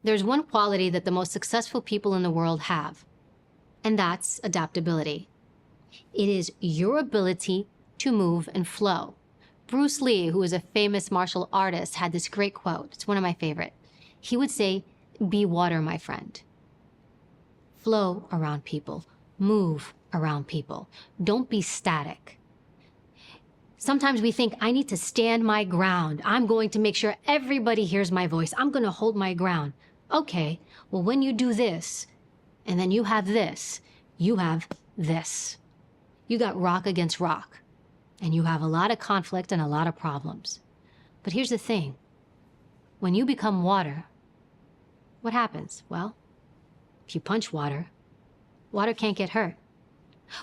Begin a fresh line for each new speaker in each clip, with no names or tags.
There's one quality that the most successful people in the world have, and that's adaptability. It is your ability to move and flow. Bruce Lee, who is a famous martial artist, had this great quote. It's one of my favorite. He would say, "Be water, my friend." Flow around people, move around people. Don't be static. Sometimes we think, I need to stand my ground. I'm going to make sure everybody hears my voice. I'm going to hold my ground. Okay, well, when you do this, and then you have this, you have this. You got rock against rock, and you have a lot of conflict and a lot of problems. But here's the thing. When you become water, what happens? Well, if you punch water, water can't get hurt.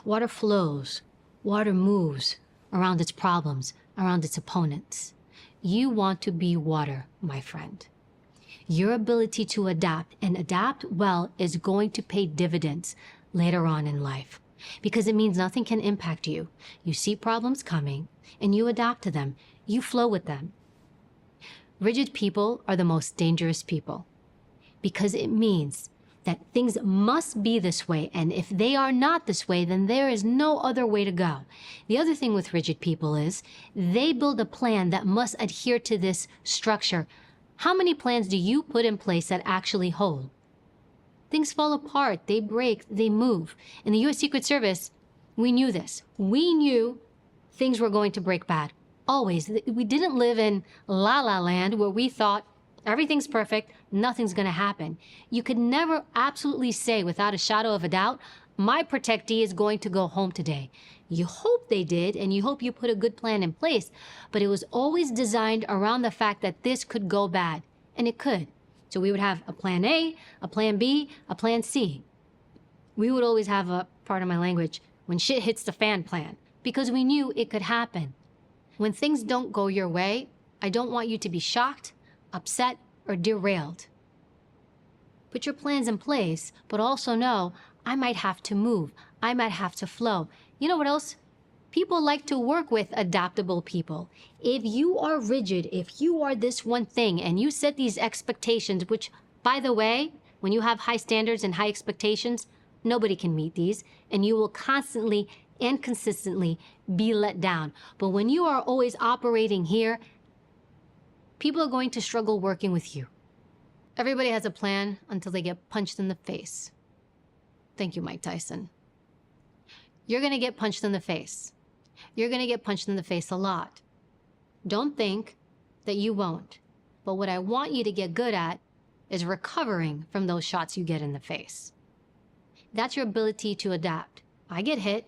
Water flows, water moves around its problems, around its opponents. You want to be water, my friend. Your ability to adapt, and adapt well, is going to pay dividends later on in life, because it means nothing can impact you. You see problems coming and you adapt to them. You flow with them. Rigid people are the most dangerous people, because it means that things must be this way, and if they are not this way, then there is no other way to go. The other thing with rigid people is they build a plan that must adhere to this structure. How many plans do you put in place that actually hold? Things fall apart, they break, they move. In the U.S. Secret Service, we knew this. We knew things were going to break bad. Always. We didn't live in la la land where we thought everything's perfect, nothing's gonna happen. You could never absolutely say without a shadow of a doubt, my protectee is going to go home today. You hope they did, and you hope you put a good plan in place, but it was always designed around the fact that this could go bad, and it could. So we would have a plan A, a plan B, a plan C. We would always have a, pardon my language, when shit hits the fan plan, because we knew it could happen. When things don't go your way, I don't want you to be shocked, upset, or derailed. Put your plans in place, but also know I might have to move. I might have to flow. You know what else? People like to work with adaptable people. If you are rigid, if you are this one thing, and you set these expectations, which, by the way, when you have high standards and high expectations, nobody can meet these, and you will constantly and consistently be let down. But when you are always operating here, people are going to struggle working with you. Everybody has a plan until they get punched in the face. Thank you, Mike Tyson. You're gonna get punched in the face. You're gonna get punched in the face a lot. Don't think that you won't. But what I want you to get good at is recovering from those shots you get in the face. That's your ability to adapt. I get hit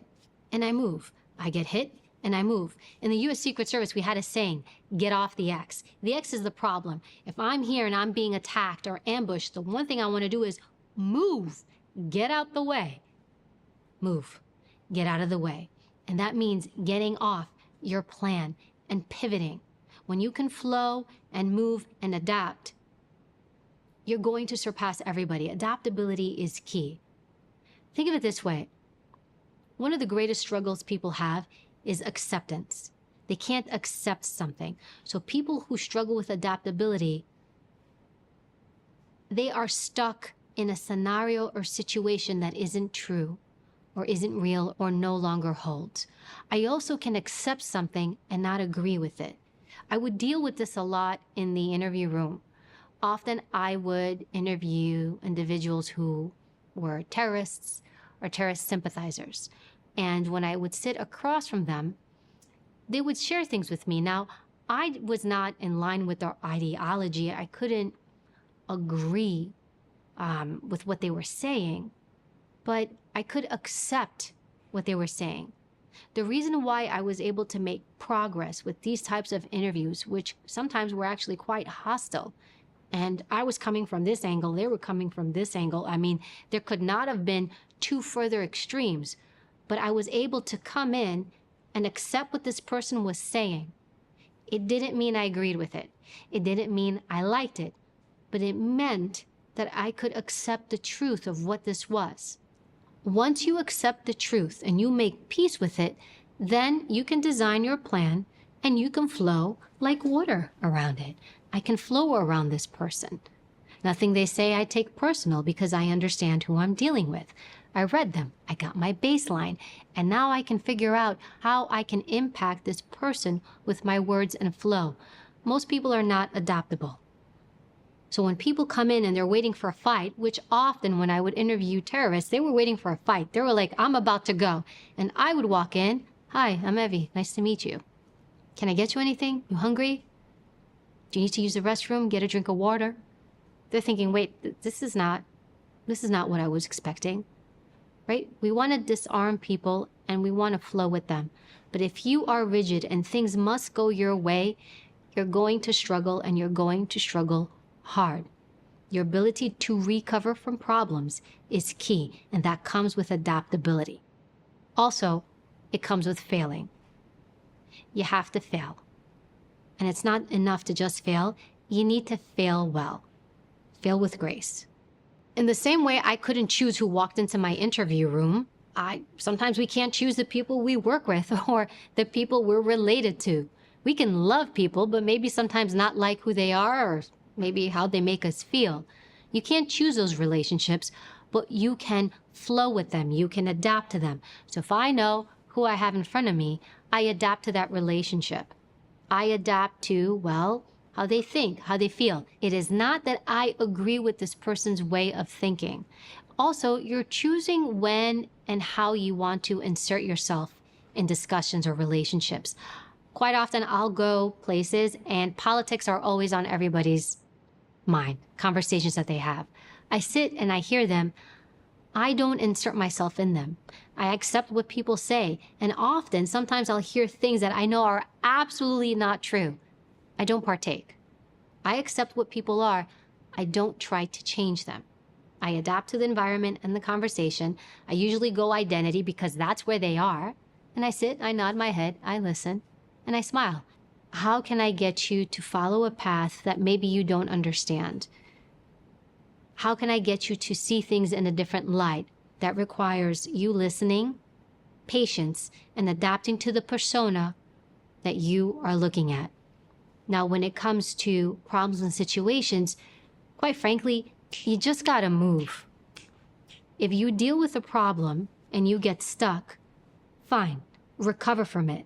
and I move. I get hit and I move. In the U.S. Secret Service, we had a saying, get off the X. The X is the problem. If I'm here and I'm being attacked or ambushed, the one thing I want to do is move. Get out the way. Move. Get out of the way. And that means getting off your plan and pivoting. When you can flow and move and adapt, you're going to surpass everybody. Adaptability is key. Think of it this way. One of the greatest struggles people have is acceptance. They can't accept something. So people who struggle with adaptability, they are stuck in a scenario or situation that isn't true or isn't real or no longer holds. I also can accept something and not agree with it. I would deal with this a lot in the interview room. Often I would interview individuals who were terrorists or terrorist sympathizers. And when I would sit across from them, they would share things with me. Now, I was not in line with their ideology. I couldn't agree with what they were saying, but I could accept what they were saying. The reason why I was able to make progress with these types of interviews, which sometimes were actually quite hostile, and I was coming from this angle, they were coming from this angle. I mean, there could not have been two further extremes, but I was able to come in and accept what this person was saying. It didn't mean I agreed with it. It didn't mean I liked it, but it meant that I could accept the truth of what this was. Once you accept the truth and you make peace with it, then you can design your plan and you can flow like water around it. I can flow around this person. Nothing they say I take personal because I understand who I'm dealing with. I read them, I got my baseline, and now I can figure out how I can impact this person with my words and flow. Most people are not adaptable. So when people come in and they're waiting for a fight, which often when I would interview terrorists, they were waiting for a fight. They were like, I'm about to go. And I would walk in, hi, I'm Evy, nice to meet you. Can I get you anything? You hungry? Do you need to use the restroom? Get a drink of water? They're thinking, wait, this is not what I was expecting, right? We want to disarm people and we want to flow with them. But if you are rigid and things must go your way, you're going to struggle and you're going to struggle hard. Your ability to recover from problems is key, and that comes with adaptability. Also, it comes with failing. You have to fail. And it's not enough to just fail. You need to fail well. Fail with grace. In the same way I couldn't choose who walked into my interview room, sometimes we can't choose the people we work with or the people we're related to. We can love people, but maybe sometimes not like who they are or maybe how they make us feel. You can't choose those relationships, but you can flow with them. You can adapt to them. So if I know who I have in front of me, I adapt to that relationship. I adapt to, well, how they think, how they feel. It is not that I agree with this person's way of thinking. Also, you're choosing when and how you want to insert yourself in discussions or relationships. Quite often I'll go places and politics are always on everybody's mind, conversations that they have. I sit and I hear them. I don't insert myself in them. I accept what people say. And often, sometimes I'll hear things that I know are absolutely not true. I don't partake. I accept what people are. I don't try to change them. I adapt to the environment and the conversation. I usually go identity because that's where they are. And I sit, I nod my head, I listen, and I smile. How can I get you to follow a path that maybe you don't understand? How can I get you to see things in a different light? That requires you listening, patience, and adapting to the persona that you are looking at. Now, when it comes to problems and situations, quite frankly, you just gotta move. If you deal with a problem and you get stuck, fine, recover from it.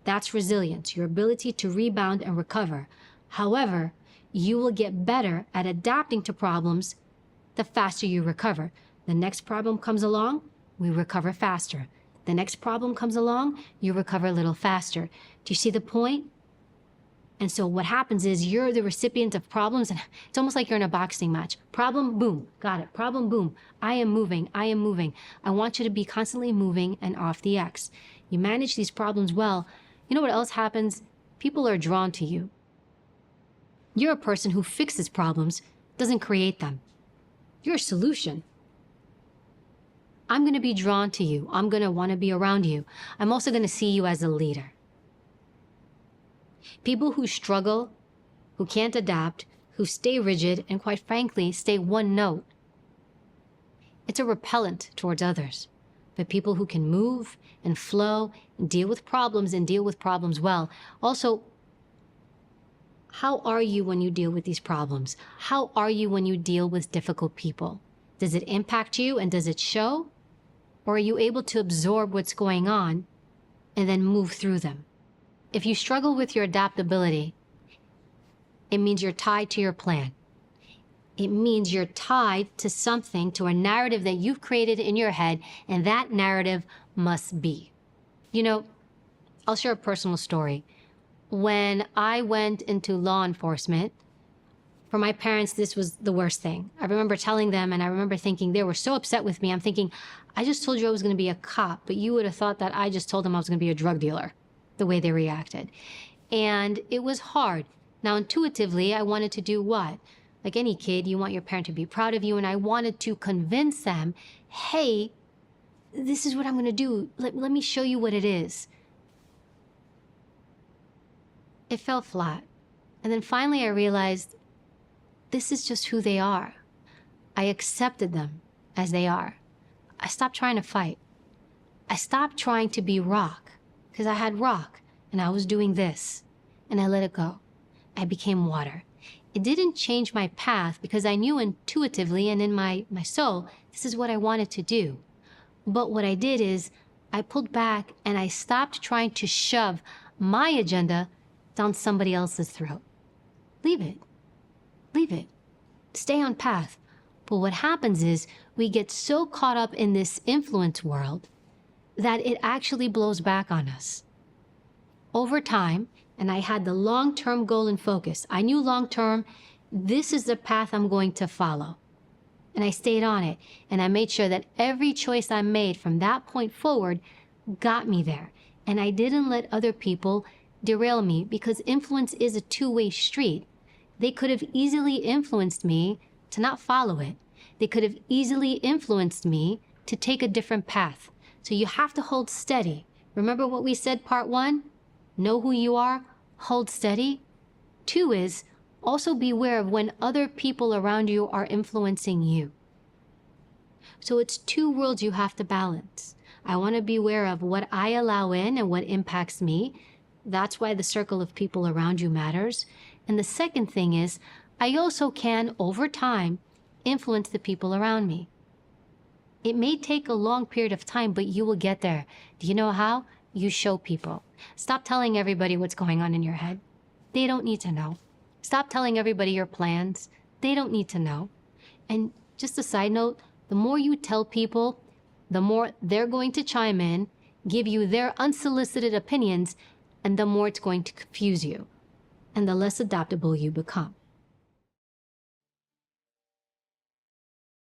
That's resilience, your ability to rebound and recover. However, you will get better at adapting to problems the faster you recover. The next problem comes along, we recover faster. The next problem comes along, you recover a little faster. Do you see the point? And so what happens is you're the recipient of problems, and it's almost like you're in a boxing match. Problem, boom, got it. Problem, boom. I am moving, I am moving. I want you to be constantly moving and off the X. You manage these problems well. You know what else happens? People are drawn to you. You're a person who fixes problems, doesn't create them. You're a solution. I'm going to be drawn to you. I'm going to want to be around you. I'm also going to see you as a leader. People who struggle, who can't adapt, who stay rigid, and quite frankly, stay one note, it's a repellent towards others. But people who can move and flow and deal with problems well. Also, how are you when you deal with these problems? How are you when you deal with difficult people? Does it impact you and does it show? Or are you able to absorb what's going on and then move through them? If you struggle with your adaptability, it means you're tied to your plan. It means you're tied to something, to a narrative that you've created in your head, and that narrative must be. You know, I'll share a personal story. When I went into law enforcement, for my parents, this was the worst thing. I remember telling them, and I remember thinking they were so upset with me. I'm thinking, I just told you I was going to be a cop, but you would have thought that I just told them I was going to be a drug dealer, the way they reacted. And it was hard. Now, intuitively, I wanted to do what? Like any kid, you want your parent to be proud of you, and I wanted to convince them, hey, this is what I'm going to do. Let me show you what it is. It fell flat. And then finally I realized this is just who they are. I accepted them as they are. I stopped trying to fight. I stopped trying to be rock, because I had rock and I was doing this, and I let it go. I became water. It didn't change my path because I knew intuitively and in my soul, this is what I wanted to do. But what I did is I pulled back and I stopped trying to shove my agenda down somebody else's throat. Leave it. Leave it. Stay on path. But what happens is we get so caught up in this influence world that it actually blows back on us. Over time, and I had the long-term goal in focus. I knew long-term, this is the path I'm going to follow. And I stayed on it. And I made sure that every choice I made from that point forward got me there. And I didn't let other people derail me, because influence is a two-way street. They could have easily influenced me to not follow it. They could have easily influenced me to take a different path. So you have to hold steady. Remember what we said, part 1? Know who you are, hold steady. 2 is also be aware of when other people around you are influencing you. So it's 2 worlds you have to balance. I want to be aware of what I allow in and what impacts me. That's why the circle of people around you matters. And the second thing is, I also can, over time, influence the people around me. It may take a long period of time, but you will get there. Do you know how? You show people. Stop telling everybody what's going on in your head. They don't need to know. Stop telling everybody your plans. They don't need to know. And just a side note, the more you tell people, the more they're going to chime in, give you their unsolicited opinions, and the more it's going to confuse you, and the less adaptable you become.